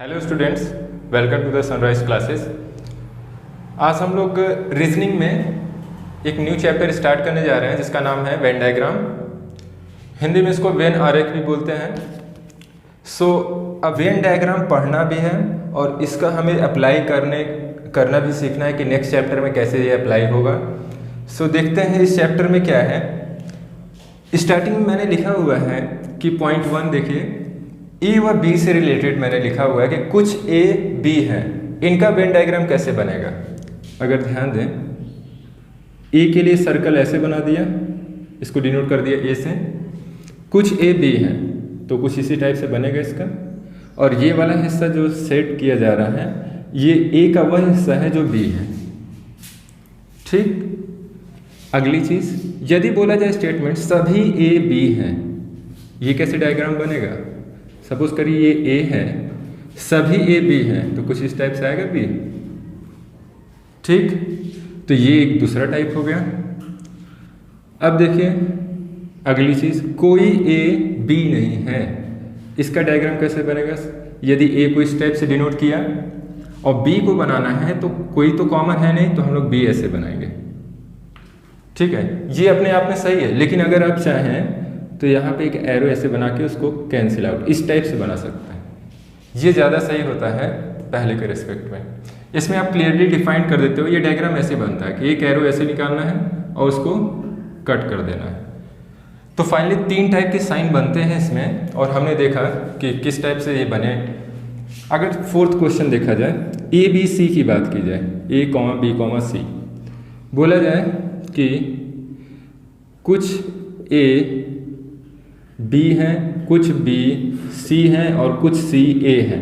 Hello students, welcome to the Sunrise Classes. आज हम लोग रीजनिंग में एक न्यू चैप्टर स्टार्ट करने जा रहे हैं जिसका नाम है वेन डायग्राम। हिंदी में इसको वेन आरेख भी बोलते हैं। अब वेन डायग्राम पढ़ना भी है और इसका हमें अप्लाई करना भी सीखना है कि नेक्स्ट चैप्टर में कैसे ये अप्लाई होगा। देखते हैं इस चैप्टर में क्या है। स्टार्टिंग में मैंने लिखा हुआ है कि पॉइंट 1 देखिए, ए व बी से रिलेटेड मैंने लिखा हुआ है कि कुछ ए बी है, इनका वेन डायग्राम कैसे बनेगा। अगर ध्यान दें, ए के लिए सर्कल ऐसे बना दिया, इसको डिनोट कर दिया ए से। कुछ ए बी है तो कुछ इसी टाइप से बनेगा इसका। और ये वाला हिस्सा जो सेट किया जा रहा है, ये ए का वह हिस्सा है जो बी है। ठीक। अगली चीज, यदि बोला जाए स्टेटमेंट सभी ए बी हैं, ये कैसे डायग्राम बनेगा। सपोज करिए ये ए है, सभी ए बी हैं, तो कुछ इस टाइप से आएगा बी। ठीक, तो ये एक दूसरा टाइप हो गया। अब देखिए अगली चीज, कोई ए बी नहीं है, इसका डायग्राम कैसे बनेगा। यदि ए को इस टाइप से डिनोट किया और बी को बनाना है तो कोई तो कॉमन है नहीं, तो हम लोग बी ऐसे बनाएंगे। ठीक है, ये अपने आप में सही है, लेकिन अगर आप चाहें तो यहाँ पे एक एरो ऐसे बना के उसको कैंसिल आउट इस टाइप से बना सकते हैं। ये ज़्यादा सही होता है पहले के रिस्पेक्ट में। इसमें आप क्लियरली डिफाइन कर देते हो ये डायग्राम ऐसे बनता है कि एक एरो ऐसे निकालना है और उसको कट कर देना है। तो फाइनली 3 टाइप के साइन बनते हैं इसमें, और हमने देखा कि किस टाइप से ये बने। अगर 4th क्वेश्चन देखा जाए, ए बी सी की बात की जाए, ए कॉमा बी कॉमा सी, बोला जाए कि कुछ ए बी हैं, कुछ बी सी हैं और कुछ सी ए हैं,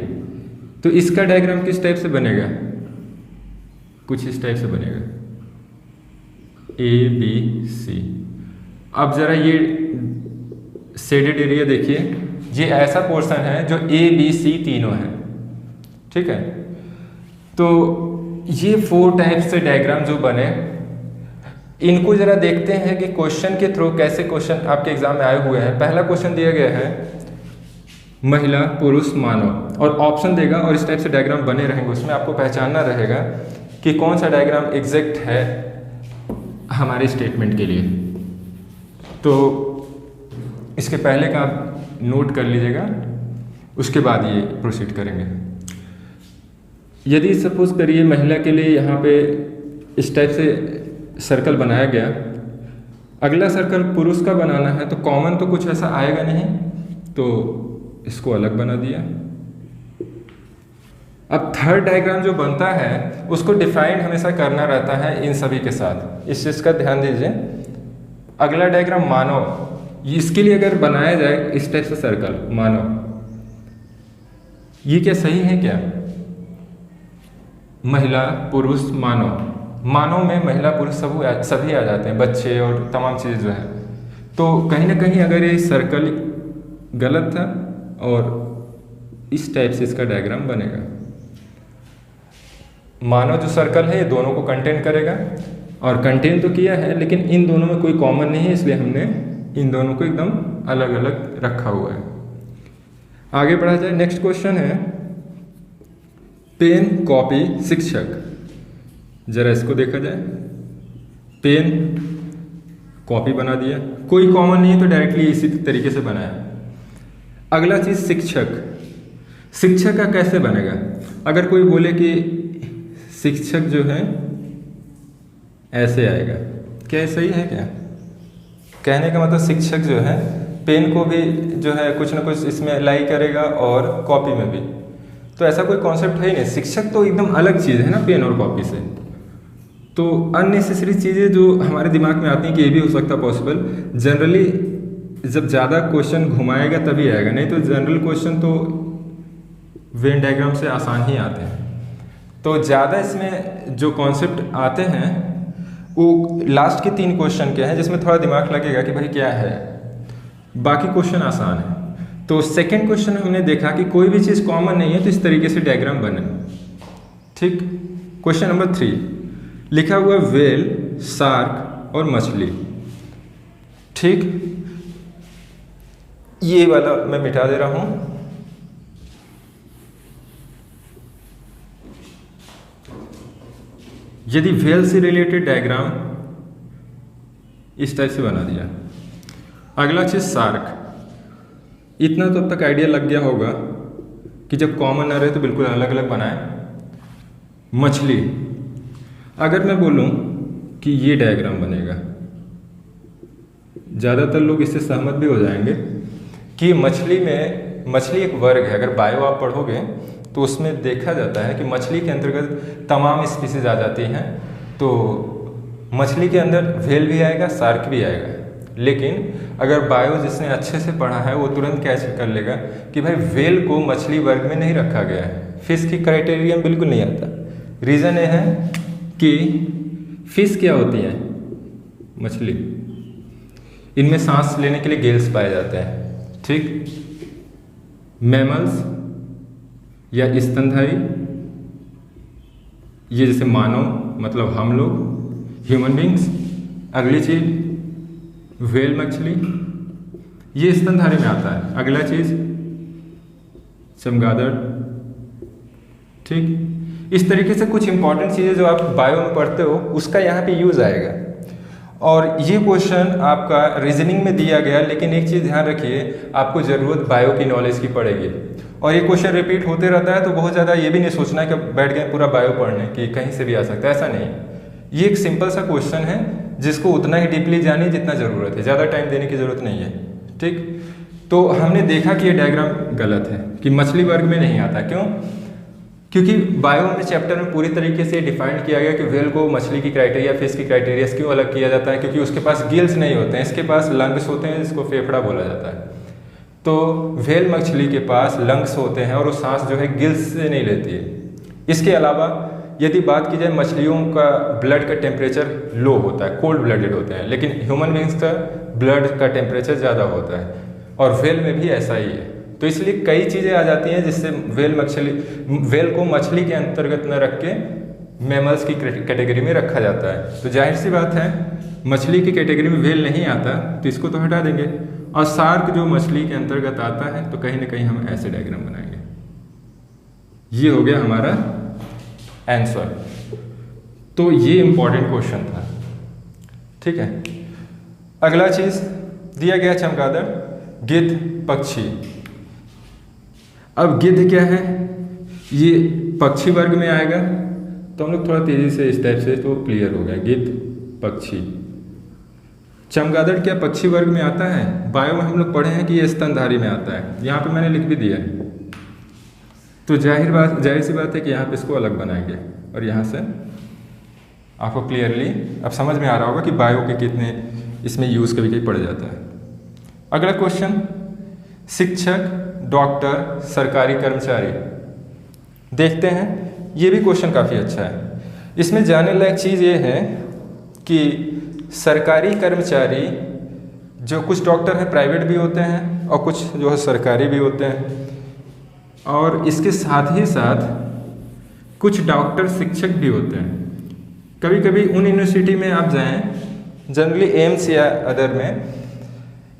तो इसका डायग्राम किस टाइप से बनेगा। कुछ इस टाइप से बनेगा, ए बी सी। अब जरा ये शेडेड एरिया देखिए, ये ऐसा पोर्शन है जो ए बी सी तीनों है। ठीक है, तो ये 4 टाइप से डायग्राम जो बने, इनको जरा देखते हैं कि क्वेश्चन के थ्रू कैसे क्वेश्चन आपके एग्जाम में आए हुए हैं। पहला क्वेश्चन दिया गया है महिला पुरुष मानव, और ऑप्शन देगा और इस टाइप से डायग्राम बने रहेंगे। उसमें आपको पहचानना रहेगा कि कौन सा डायग्राम एग्जैक्ट है हमारे स्टेटमेंट के लिए। तो इसके पहले का आप नोट कर लीजिएगा, उसके बाद ये प्रोसीड करेंगे। यदि सपोज करिए महिला के लिए यहाँ पे इस टाइप से सर्कल बनाया गया, अगला सर्कल पुरुष का बनाना है, तो कॉमन तो कुछ ऐसा आएगा नहीं, तो इसको अलग बना दिया। अब थर्ड डायग्राम जो बनता है उसको डिफाइन हमेशा करना रहता है इन सभी के साथ, इस चीज़ का ध्यान दीजिए। अगला डायग्राम मानव, इसके लिए अगर बनाया जाए इस टाइप से सर्कल मानव, ये क्या सही है क्या। महिला पुरुष मानव, मानव में महिला पुरुष सभी आ जाते हैं, बच्चे और तमाम चीज़ें जो है। तो कहीं ना कहीं अगर ये सर्कल गलत था और इस टाइप से इसका डायग्राम बनेगा। मानव जो सर्कल है ये दोनों को कंटेन करेगा, और कंटेन तो किया है लेकिन इन दोनों में कोई कॉमन नहीं है, इसलिए हमने इन दोनों को एकदम अलग अलग रखा हुआ है। आगे बढ़ा जाए, नेक्स्ट क्वेश्चन है पेन कॉपी शिक्षक। जरा इसको देखा जाए, पेन कॉपी बना दिया, कोई कॉमन नहीं है तो डायरेक्टली इसी तरीके से बनाया। अगला चीज शिक्षक, शिक्षक का कैसे बनेगा। अगर कोई बोले कि शिक्षक जो है ऐसे आएगा, क्या सही है क्या। कहने का मतलब शिक्षक जो है पेन को भी जो है कुछ ना कुछ इसमें लाई करेगा और कॉपी में भी, तो ऐसा कोई कॉन्सेप्ट है ही नहीं। शिक्षक तो एकदम अलग चीज़ है ना पेन और कॉपी से। तो अननेसेसरी चीज़ें जो हमारे दिमाग में आती हैं कि ये भी हो सकता पॉसिबल, जनरली जब ज़्यादा क्वेश्चन घुमाएगा तभी आएगा, नहीं तो जनरल क्वेश्चन तो वेन डायग्राम से आसान ही आते हैं। तो ज़्यादा इसमें जो कॉन्सेप्ट आते हैं वो लास्ट के 3 क्वेश्चन के हैं जिसमें थोड़ा दिमाग लगेगा कि भाई क्या है, बाकी क्वेश्चन आसान है। तो सेकेंड क्वेश्चन हमने देखा कि कोई भी चीज़ कॉमन नहीं है तो इस तरीके से डायग्राम बने। ठीक। क्वेश्चन नंबर 3 लिखा हुआ वेल, शार्क और मछली। ठीक, ये वाला मैं मिटा दे रहा हूं। यदि वेल से रिलेटेड डायग्राम इस टाइप से बना दिया। अगला चीज शार्क। इतना तो अब तक आइडिया लग गया होगा कि जब कॉमन ना रहे तो बिल्कुल अलग अलग बनाए। मछली, अगर मैं बोलूं कि ये डायग्राम बनेगा, ज़्यादातर लोग इससे सहमत भी हो जाएंगे कि मछली एक वर्ग है। अगर बायो आप पढ़ोगे तो उसमें देखा जाता है कि मछली के अंतर्गत तमाम स्पीसीज आ जाती हैं। तो मछली के अंदर व्हेल भी आएगा, शार्क भी आएगा। लेकिन अगर बायो जिसने अच्छे से पढ़ा है वो तुरंत कैच कर लेगा कि भाई व्हेल को मछली वर्ग में नहीं रखा गया है, फिश की क्राइटेरिया में बिल्कुल नहीं आता। रीज़न ये है कि फिश क्या होती हैं, मछली, इनमें सांस लेने के लिए गिल्स पाए जाते हैं, ठीक। मैमल्स या स्तनधारी, ये जैसे मानव मतलब हम लोग, ह्यूमन बींग्स। अगली चीज व्हेल मछली, ये स्तनधारी में आता है। अगला चीज चमगादड़, ठीक। इस तरीके से कुछ इंपॉर्टेंट चीज़ें जो आप बायो में पढ़ते हो उसका यहाँ पे यूज़ आएगा। और ये क्वेश्चन आपका रीजनिंग में दिया गया, लेकिन एक चीज़ ध्यान रखिए, आपको ज़रूरत बायो की नॉलेज की पड़ेगी। और ये क्वेश्चन रिपीट होते रहता है, तो बहुत ज़्यादा ये भी नहीं सोचना कि बैठ गए पूरा बायो पढ़ने कि कहीं से भी आ सकता है, ऐसा नहीं। ये एक सिंपल सा क्वेश्चन है जिसको उतना ही डीपली जानिए जितना ज़रूरत है, ज़्यादा टाइम देने की ज़रूरत नहीं है, ठीक। तो हमने देखा कि ये डायग्राम गलत है, कि मछली वर्ग में नहीं आता। क्यों? क्योंकि बायो में चैप्टर में पूरी तरीके से डिफाइंड किया गया कि व्हेल को मछली की क्राइटेरिया, फिश की क्राइटेरिया क्यों अलग किया जाता है, क्योंकि उसके पास गिल्स नहीं होते हैं, इसके पास लंग्स होते हैं, जिसको फेफड़ा बोला जाता है। तो व्हेल मछली के पास लंग्स होते हैं और वो सांस जो है गिल्स से नहीं लेती है। इसके अलावा यदि बात की जाए, मछलियों का ब्लड का टेम्परेचर लो होता है, कोल्ड ब्लडेड होते हैं, लेकिन ह्यूमन बींग्स का ब्लड का टेम्परेचर ज़्यादा होता है, और व्हेल में भी ऐसा ही है। तो इसलिए कई चीज़ें आ जाती हैं जिससे व्हेल को मछली के अंतर्गत न रख के मैमल्स की कैटेगरी में रखा जाता है। तो जाहिर सी बात है मछली की कैटेगरी में व्हेल नहीं आता, तो इसको तो हटा देंगे। और शार्क जो मछली के अंतर्गत आता है, तो कहीं ना कहीं हम ऐसे डायग्राम बनाएंगे। ये हो गया हमारा आंसर। तो ये इंपॉर्टेंट क्वेश्चन था, ठीक है। अगला चीज दिया गया चमगादड़, गिद्ध, पक्षी। अब गिद्ध क्या है, ये पक्षी वर्ग में आएगा, तो हम लोग थोड़ा तेजी से इस टाइप से तो क्लियर हो गया। गिद्ध, पक्षी। चमगादड़ क्या पक्षी वर्ग में आता है? बायो में हम लोग पढ़े हैं कि ये स्तनधारी में आता है, यहाँ पे मैंने लिख भी दिया है। तो जाहिर सी बात है कि यहाँ पे इसको अलग बनाएंगे, और यहाँ से आपको क्लियरली अब समझ में आ रहा होगा कि बायो के कितने इसमें यूज़ कभी कभी पड़ जाता है। अगला क्वेश्चन, शिक्षक, डॉक्टर, सरकारी कर्मचारी। देखते हैं, ये भी क्वेश्चन काफ़ी अच्छा है। इसमें जानने लायक चीज़ ये है कि सरकारी कर्मचारी, जो कुछ डॉक्टर हैं प्राइवेट भी होते हैं और कुछ जो है सरकारी भी होते हैं, और इसके साथ ही साथ कुछ डॉक्टर शिक्षक भी होते हैं। कभी कभी उन यूनिवर्सिटी में आप जाएं, जनरली एम्स या अदर में,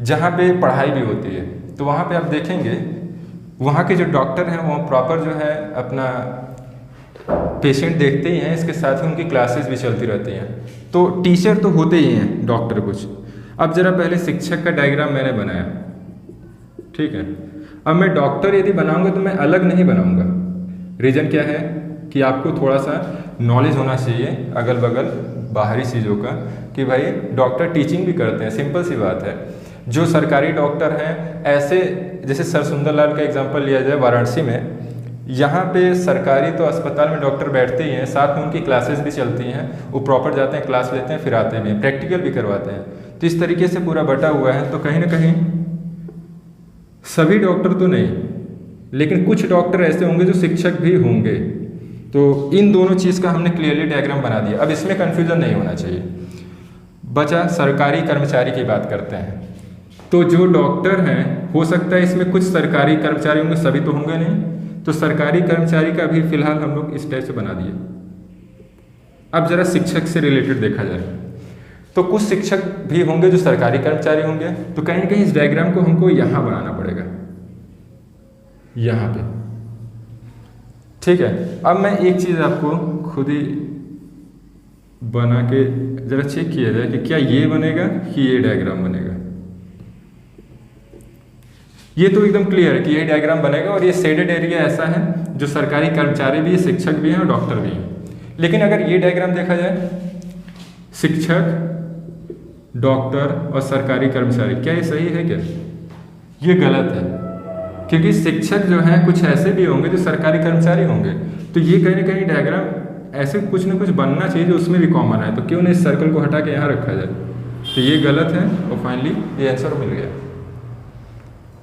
जहाँ पे पढ़ाई भी होती है, तो वहाँ पे आप देखेंगे वहाँ के जो डॉक्टर हैं वो प्रॉपर जो है अपना पेशेंट देखते ही हैं, इसके साथ ही उनकी क्लासेस भी चलती रहती हैं। तो टीचर तो होते ही हैं डॉक्टर कुछ। अब जरा पहले शिक्षक का डायग्राम मैंने बनाया, ठीक है। अब मैं डॉक्टर यदि बनाऊंगा तो मैं अलग नहीं बनाऊंगा। रीज़न क्या है कि आपको थोड़ा सा नॉलेज होना चाहिए अगल बगल बाहरी चीज़ों का, कि भाई डॉक्टर टीचिंग भी करते हैं, सिंपल सी बात है। जो सरकारी डॉक्टर हैं, ऐसे जैसे सर सुंदरलाल का एग्जांपल लिया जाए वाराणसी में, यहाँ पे सरकारी तो अस्पताल में डॉक्टर बैठते ही हैं, साथ में उनकी क्लासेस भी चलती हैं, वो प्रॉपर जाते हैं, क्लास लेते हैं, फिर आते भी हैं, प्रैक्टिकल भी करवाते हैं। तो इस तरीके से पूरा बटा हुआ है। तो कहीं ना कहीं सभी डॉक्टर तो नहीं, लेकिन कुछ डॉक्टर ऐसे होंगे जो शिक्षक भी होंगे। तो इन दोनों चीज़ का हमने क्लियरली डायग्राम बना दिया। अब इसमें कन्फ्यूजन नहीं होना चाहिए। बचा सरकारी कर्मचारी की बात करते हैं। तो जो डॉक्टर हैं, हो सकता है इसमें कुछ सरकारी कर्मचारी होंगे, सभी तो होंगे नहीं। तो सरकारी कर्मचारी का भी फिलहाल हम लोग इस टाइप से बना दिए। अब जरा शिक्षक से रिलेटेड देखा जाए, तो कुछ शिक्षक भी होंगे जो सरकारी कर्मचारी होंगे। तो कहीं ना कहीं इस डायग्राम को हमको यहाँ बनाना पड़ेगा, यहाँ पे, ठीक है। अब मैं एक चीज़ आपको खुद ही बना के ज़रा चेक किया जाए कि क्या ये बनेगा कि ये डायग्राम बनेगा। ये तो एकदम क्लियर है कि ये डायग्राम बनेगा और ये शेडेड एरिया ऐसा है जो सरकारी कर्मचारी भी है, शिक्षक भी हैं और डॉक्टर भी हैं। लेकिन अगर ये डायग्राम देखा जाए, शिक्षक, डॉक्टर और सरकारी कर्मचारी, क्या ये सही है क्या? ये गलत है, क्योंकि शिक्षक जो हैं कुछ ऐसे भी होंगे जो सरकारी कर्मचारी होंगे। तो ये कहीं ना कहीं डायग्राम ऐसे कुछ ना कुछ बनना चाहिए जो उसमें भी कॉमन है। तो क्यों नहीं इस सर्कल को हटा के यहाँ रखा जाए? तो ये गलत है और फाइनली ये आंसर मिल गया।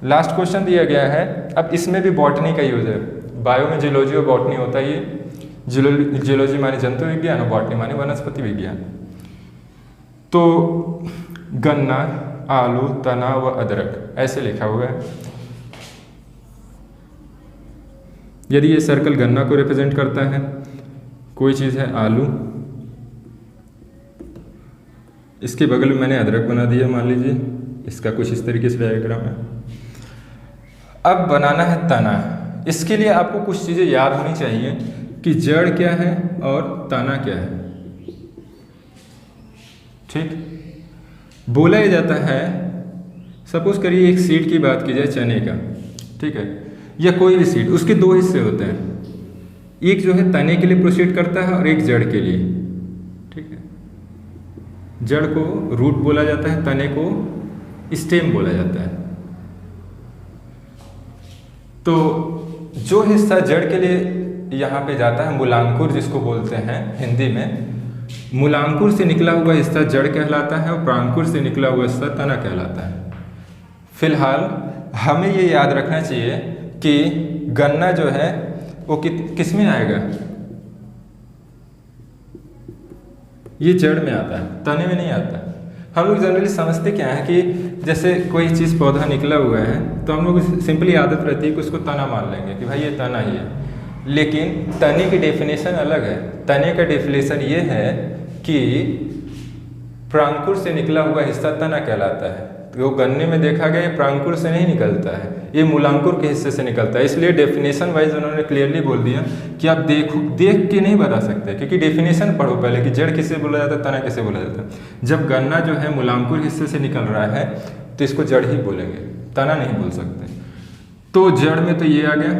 लास्ट क्वेश्चन दिया गया है, अब इसमें भी बॉटनी का यूज है। बायो में जियोलॉजी और बॉटनी होता है। ये जियोलॉजी माने जंतु विज्ञान और बॉटनी माने वनस्पति विज्ञान। तो गन्ना, आलू, तना व अदरक ऐसे लिखा हुआ है। यदि ये सर्कल गन्ना को रिप्रेजेंट करता है, कोई चीज़ है आलू, इसके बगल में मैंने अदरक बना दिया, मान लीजिए इसका कुछ इस तरीके से डायग्राम है। अब बनाना है तना। इसके लिए आपको कुछ चीज़ें याद होनी चाहिए कि जड़ क्या है और तना क्या है। ठीक, बोला ही जाता है, सपोज करिए एक सीड की बात की जाए चने का, ठीक है, या कोई भी सीड, उसके दो हिस्से होते हैं, एक जो है तने के लिए प्रोसीड करता है और एक जड़ के लिए। ठीक है, जड़ को रूट बोला जाता है, तने को स्टेम बोला जाता है। तो जो हिस्सा जड़ के लिए यहाँ पे जाता है, मूलांकुर जिसको बोलते हैं हिंदी में, मूलांकुर से निकला हुआ हिस्सा जड़ कहलाता है और प्रांकुर से निकला हुआ हिस्सा तना कहलाता है। फिलहाल हमें ये याद रखना चाहिए कि गन्ना जो है वो किस में आएगा? ये जड़ में आता है, तने में नहीं आता। हम लोग जनरली समझते क्या है कि जैसे कोई चीज़ पौधा निकला हुआ है तो हम लोग सिंपली आदत रहती है कि उसको तना मान लेंगे कि भाई ये तना ही है। लेकिन तने की डेफिनेशन अलग है। तने का डेफिनेशन ये है कि प्रांकुर से निकला हुआ हिस्सा तना कहलाता है। तो गन्ने में देखा गया ये प्रांकुर से नहीं निकलता है, ये मूलांकुर के हिस्से से निकलता है। इसलिए डेफिनेशन वाइज उन्होंने क्लियरली बोल दिया कि आप देख के नहीं बता सकते, क्योंकि डेफिनेशन पढ़ो पहले कि जड़ किसे बोला जाता है, तना किसे बोला जाता है। जब गन्ना जो है मूलांकुर हिस्से से निकल रहा है तो इसको जड़ ही बोलेंगे, तना नहीं बोल सकते। तो जड़ में तो ये आ गया।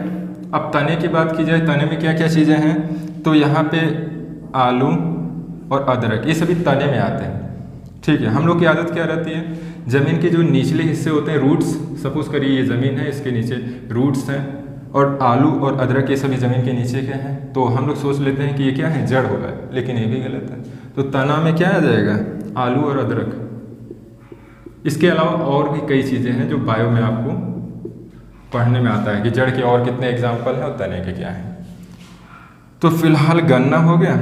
अब तने की बात की जाए, तने में क्या क्या चीज़ें हैं? तो यहाँ पे आलू और अदरक, ये सभी तने में आते हैं। ठीक है, हम लोग की आदत क्या रहती है, ज़मीन के जो निचले हिस्से होते हैं, रूट्स, सपोज करिए ये ज़मीन है, इसके नीचे रूट्स हैं, और आलू और अदरक ये सभी ज़मीन के नीचे के हैं, तो हम लोग सोच लेते हैं कि ये क्या है, जड़ होगा, लेकिन ये भी गलत है। तो तना में क्या आ जाएगा? आलू और अदरक। इसके अलावा और भी कई चीज़ें हैं जो बायो में आपको पढ़ने में आता है कि जड़ के और कितने एग्जाम्पल हैं और तने के क्या हैं। तो फिलहाल गन्ना हो गया,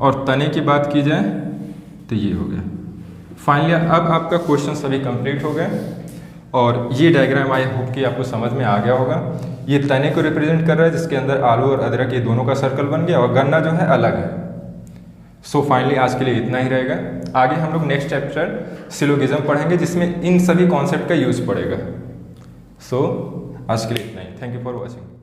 और तने की बात की जाए तो ये हो गया। फाइनली अब आपका क्वेश्चन सभी कंप्लीट हो गए, और ये डायग्राम आई होप कि आपको समझ में आ गया होगा। ये तने को रिप्रेजेंट कर रहा है जिसके अंदर आलू और अदरक ये दोनों का सर्कल बन गया, और गन्ना जो है अलग है। सो फाइनली आज के लिए इतना ही रहेगा। आगे हम लोग नेक्स्ट चैप्टर सिलोगिज्म पढ़ेंगे जिसमें इन सभी कॉन्सेप्ट का यूज पड़ेगा। सो आज के लिए इतना ही। Thank you for watching.